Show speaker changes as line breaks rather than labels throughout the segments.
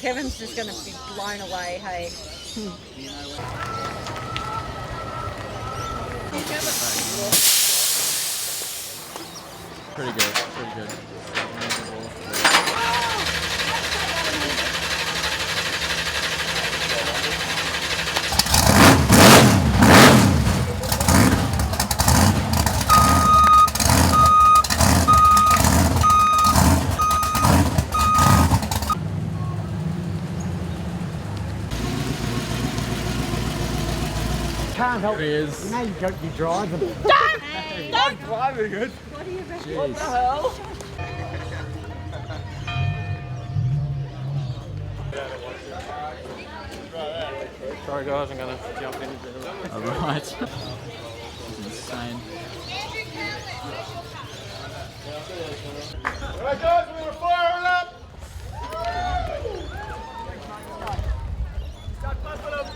Kevin's just going to be blown away, hey.
Pretty good, pretty good.
Can't help
There he is.
You know you're driving.
I'm driving good.
What do you reckon?
Jeez.
What the hell?
Sorry guys, I'm gonna jump in. Alright. Insane.
Alright guys, we're gonna fire it up! Start pumping them!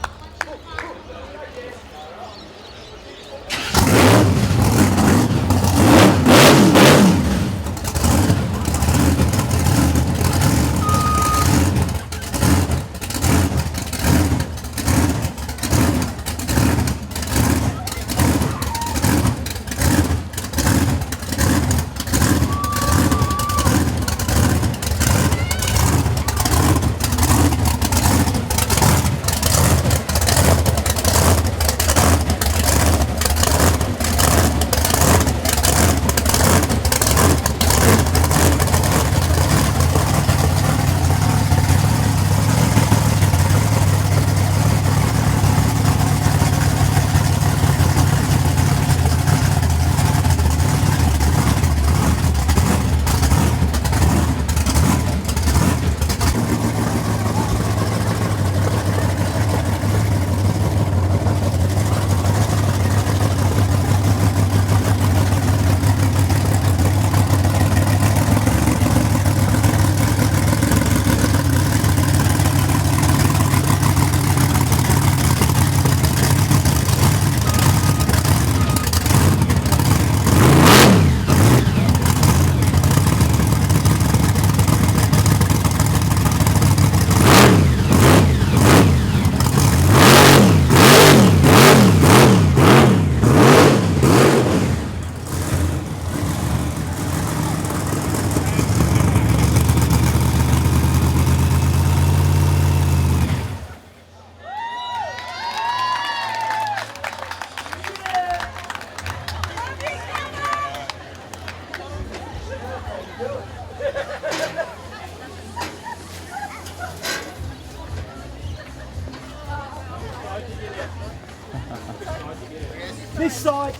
This side.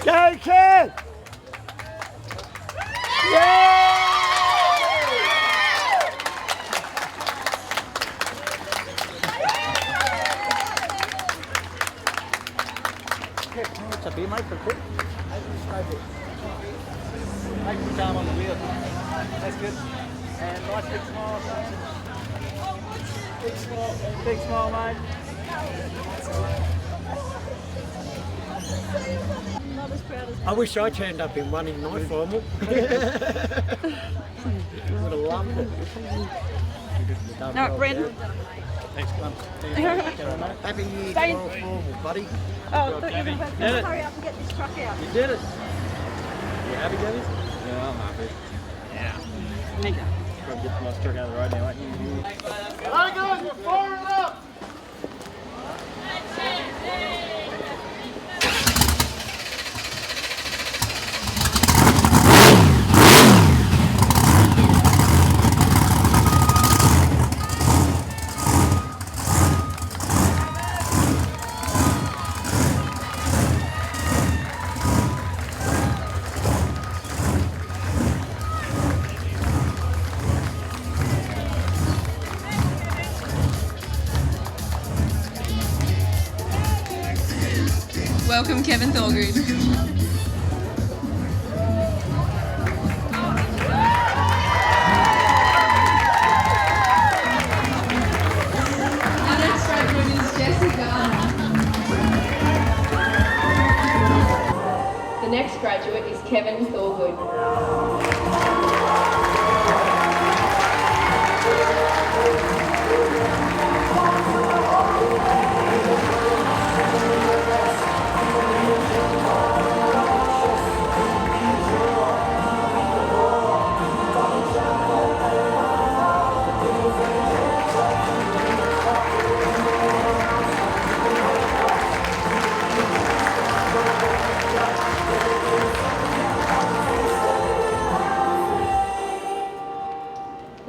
Go, kid!
It's a beer, mate, for quick. Make some calm on the wheel. That's good. And nice big smile. Big smile. Big smile, mate.
Not as proud as
I wish I turned up in one in my formal. Would have loved it.
No, Bren.
Thanks, Glenn.
Happy Year
Stay-
12 formal, buddy.
Oh, I thought you were going to
Did it.
hurry up and get this truck out.
You did it. You happy, Gabby? Yeah, I'm happy. Yeah. Gotta get my truck out of the road now, ain't you?
Alright guys, we're firing up!
Welcome, Kevin Thorgood. Our next boat is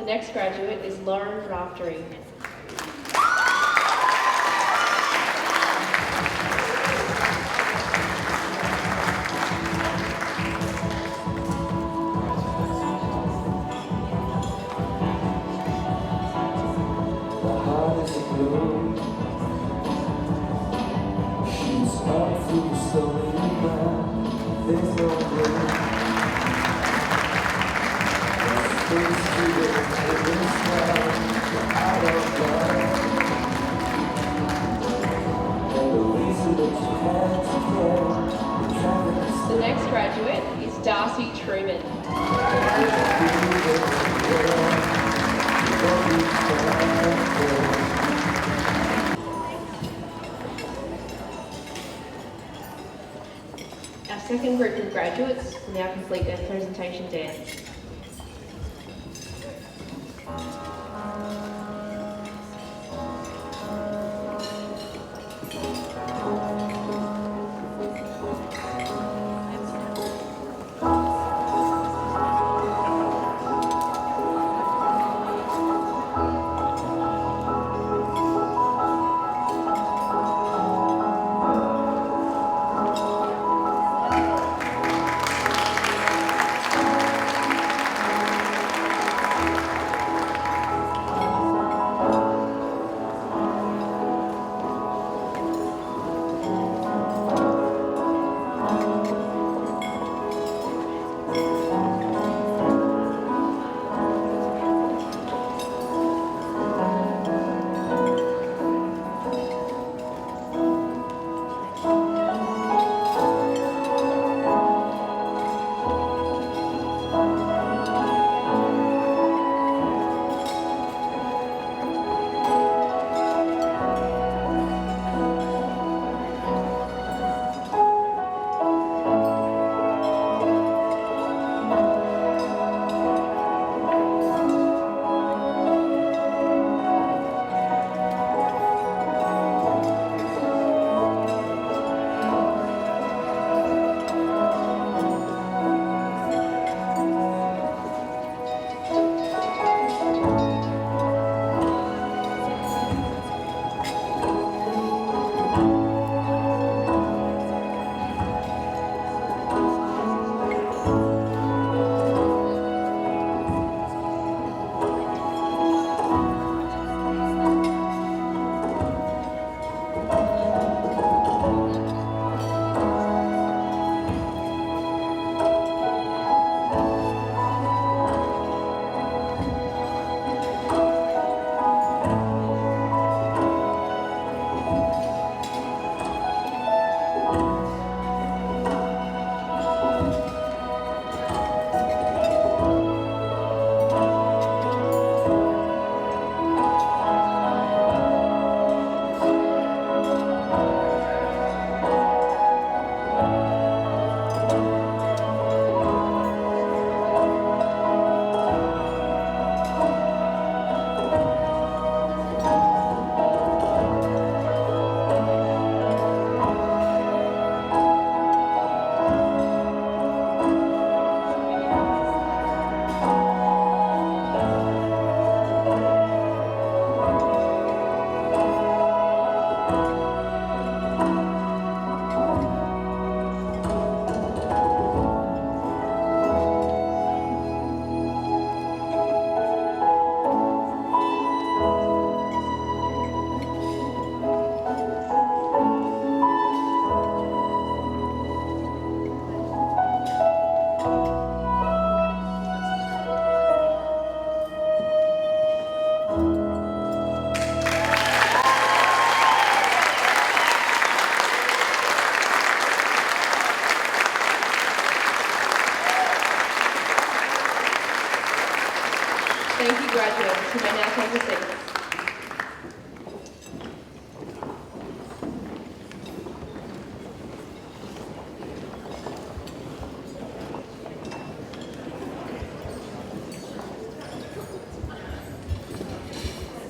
The next graduate is Lauren Raftery. The next graduate is Darcy Truman. Our second group of graduates will now complete their presentation dance. Thank you, graduates. You may now take your seats.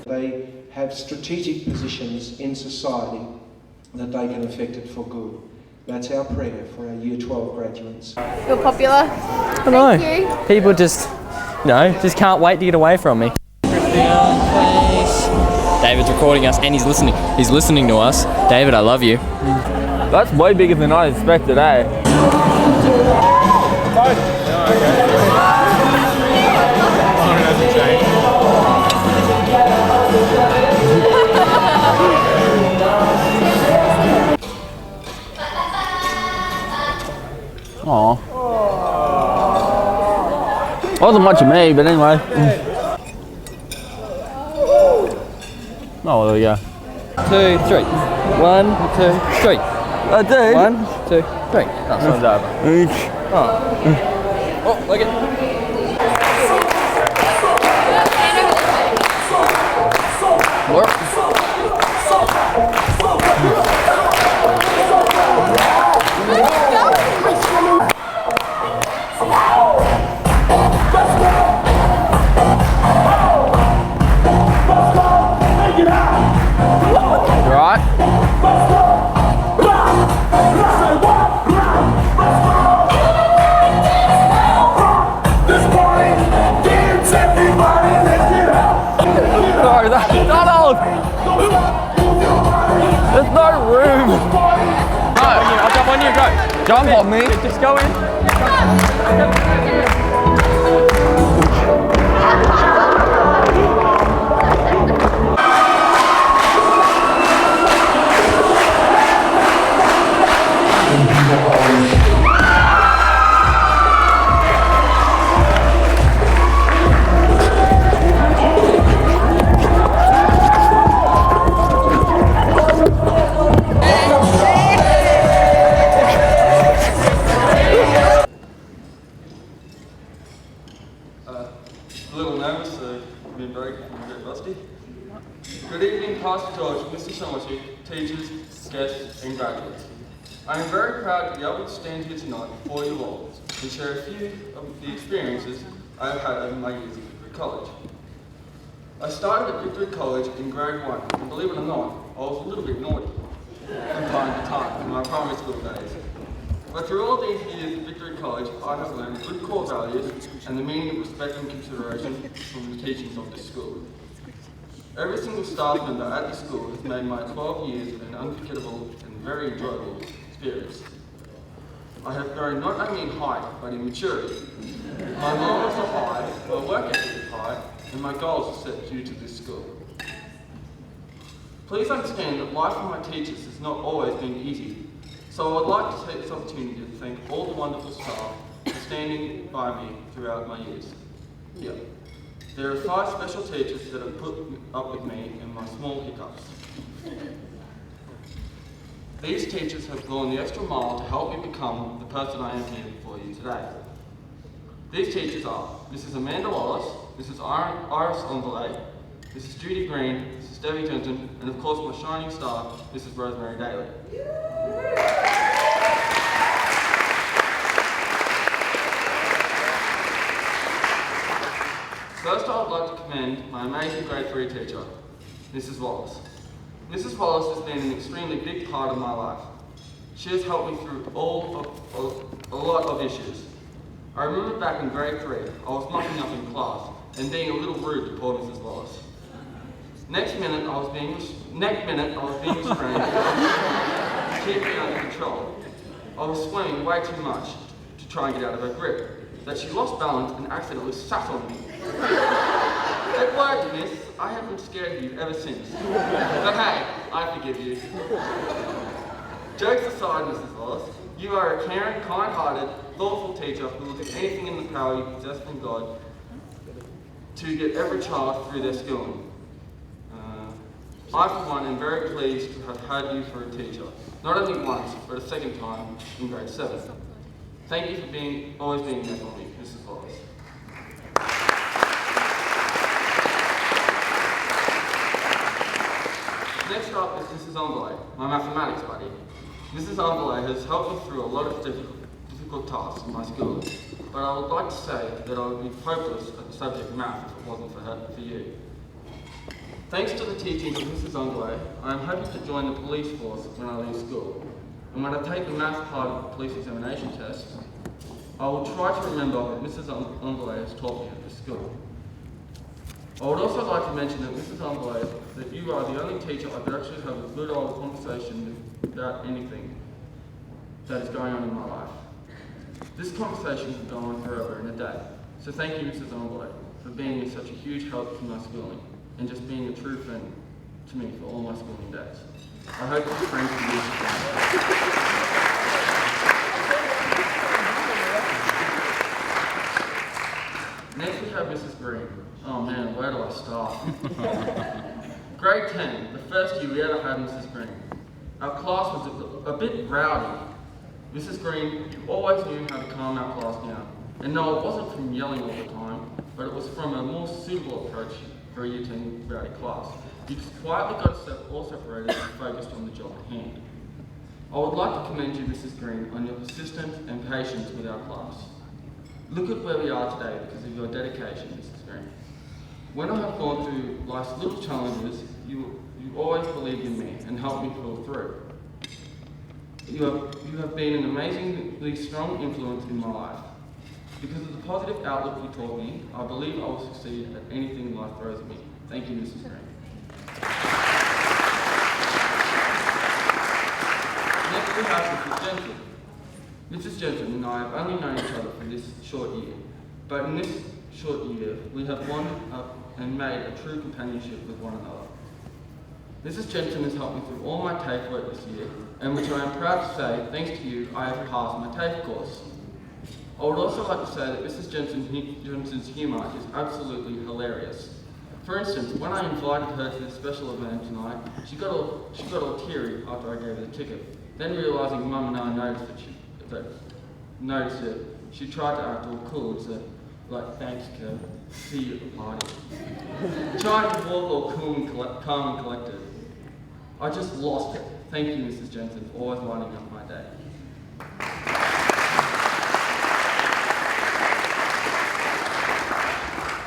They have strategic positions in society that they can affect it for good. That's our prayer for our Year 12 graduates.
Feel popular?
I don't know.
Thank you.
People just No, just can't wait to get away from me. David's recording us and he's listening. He's listening to us. David, I love you.
That's way bigger than I expected, eh? Aw. Wasn't much of me, but anyway. Oh, there we go.
2, 3. 1, 2, 3.
Oh, dude.
1, 2, 3.
That sounds over.
Oh, look it.
Donald! There's no room! No, I'll jump on you, go! Jump on me! Just go in!
A little nervous, so I'm a bit rusty. Good evening, Pastor George, Mr. Somerset, teachers, guests, and graduates. I am very proud to be able to stand here tonight before you all and share a few of the experiences I have had over my years at Victory College. I started at Victory College in grade 1, and believe it or not, I was a little bit naughty from time to time in my primary school days. But through all these years at Victory College, I have learned good core values and the meaning of respect and consideration from the teachings of this school. Every single staff member at the school has made my 12 years an unforgettable and very enjoyable experience. I have grown not only in height, but in maturity. My morals are high, my work ethic is high, and my goals are set due to this school. Please understand that life with my teachers has not always been easy. So I would like to take this opportunity to thank all the wonderful staff for standing by me throughout my years. Here, there are 5 special teachers that have put up with me in my small hiccups. These teachers have gone the extra mile to help me become the person I am here before you today. These teachers are Mrs. Amanda Wallace, Mrs. Iris Ondelay, Mrs. Judy Green, Mrs. Debbie Denton, and of course my shining star, Mrs. Rosemary Daly. First, I would like to commend my amazing grade 3 teacher, Mrs. Wallace. Mrs. Wallace has been an extremely big part of my life. She has helped me through a lot of issues. I remember back in grade 3, I was mucking up in class and being a little rude to poor Mrs. Wallace. Next minute, I was being restrained to keep me under control. I was swimming way too much to try and get out of her grip, that she lost balance and accidentally sat on me. It worked, miss. I haven't scared you ever since. But hey, I forgive you. Jokes aside, Mrs. Wallace, you are a caring, kind-hearted, thoughtful teacher who will do anything in the power you possess from God to get every child through their schooling. I, for one, am very pleased to have had you for a teacher, not only once, but a second time in grade 7. Thank you for always being there for me, Mrs. Wallace. Next up is Mrs. Ondelay, my mathematics buddy. Mrs. Ondelay has helped me through a lot of difficult tasks in my school, but I would like to say that I would be hopeless at the subject math if it wasn't for you. Thanks to the teachings of Mrs. Ondelay, I am hoping to join the police force when I leave school. And when I take the math part of the police examination test, I will try to remember what Mrs. Ondelay has taught me the school. I would also like to mention that Mrs. Umblade, that you are the only teacher I could actually have a good old conversation with about anything that is going on in my life. This conversation could go on forever in a day. So thank you, Mrs. Umblade, for being such a huge help to my schooling and just being a true friend to me for all my schooling days. I hope you're friends with you. Next we have Mrs. Green. Oh man, where do I start? Grade 10, the first year we ever had Mrs. Green. Our class was a bit rowdy. Mrs. Green, you always knew how to calm our class down. And no, it wasn't from yelling all the time, but it was from a more suitable approach for a Year 10 rowdy class. You just quietly got all separated and focused on the job at hand. I would like to commend you, Mrs. Green, on your persistence and patience with our class. Look at where we are today because of your dedication, Mrs. Green. When I have gone through life's little challenges, you always believed in me and helped me pull through. You have been an amazingly strong influence in my life. Because of the positive outlook you taught me, I believe I will succeed at anything life throws at me. Thank you, Mrs. Green. Next we have Mrs. Jensen. Mrs. Jensen and I have only known each other for this short year, but in this short year we have bonded up and made a true companionship with one another. Mrs. Jensen has helped me through all my TAFE work this year, and which I am proud to say, thanks to you, I have passed my TAFE course. I would also like to say that Mrs. Jensen's humour is absolutely hilarious. For instance, when I invited her to this special event tonight, she got all teary after I gave her the ticket. Then realising Mum and I noticed it, she tried to act all cool and said, like, thanks, Kev, see you at the party. Tried to walk all cool and calm and collected. I just lost it. Thank you, Mrs. Jensen, for always lighting up my day.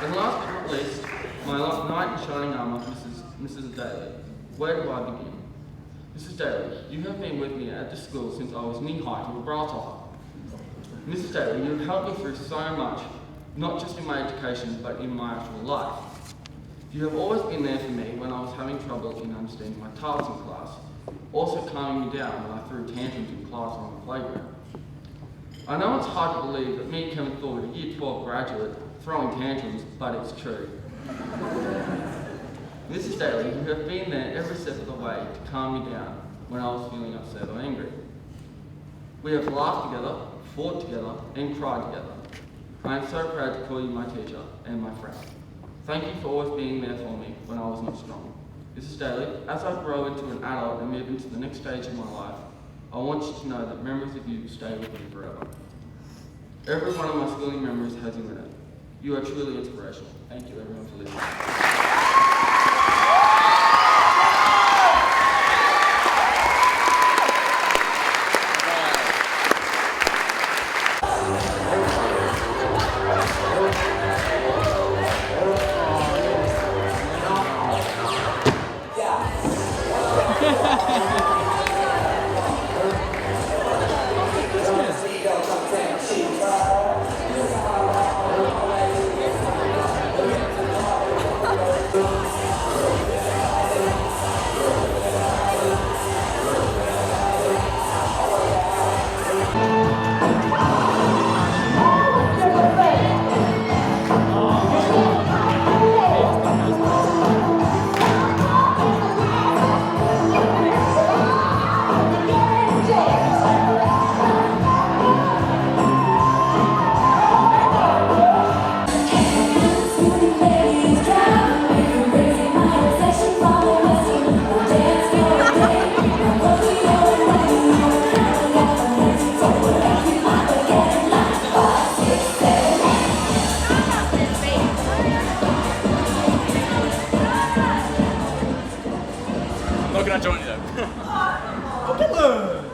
And last but not least, my knight in shining armour, Mrs. Daly. Where do I begin? Mrs. Daly, you have been with me at the school since I was knee-high to a grasshopper. Mrs. Daly, you have helped me through so much, not just in my education, but in my actual life. You have always been there for me when I was having trouble in understanding my tasks in class, also calming me down when I threw tantrums in class or on the playground. I know it's hard to believe that me, Kevin Thorgood, a Year 12 graduate, throwing tantrums, but it's true. Mrs. Daly, you have been there every step of the way to calm me down when I was feeling upset or angry. We have laughed together, fought together, and cried together. I am so proud to call you my teacher and my friend. Thank you for always being there for me when I was not strong. Mrs. Daly, as I grow into an adult and move into the next stage of my life, I want you to know that memories of you stay with me forever. Every one of my schooling memories has you in it. You are truly inspirational. Thank you everyone for listening.
I'm not gonna join you though.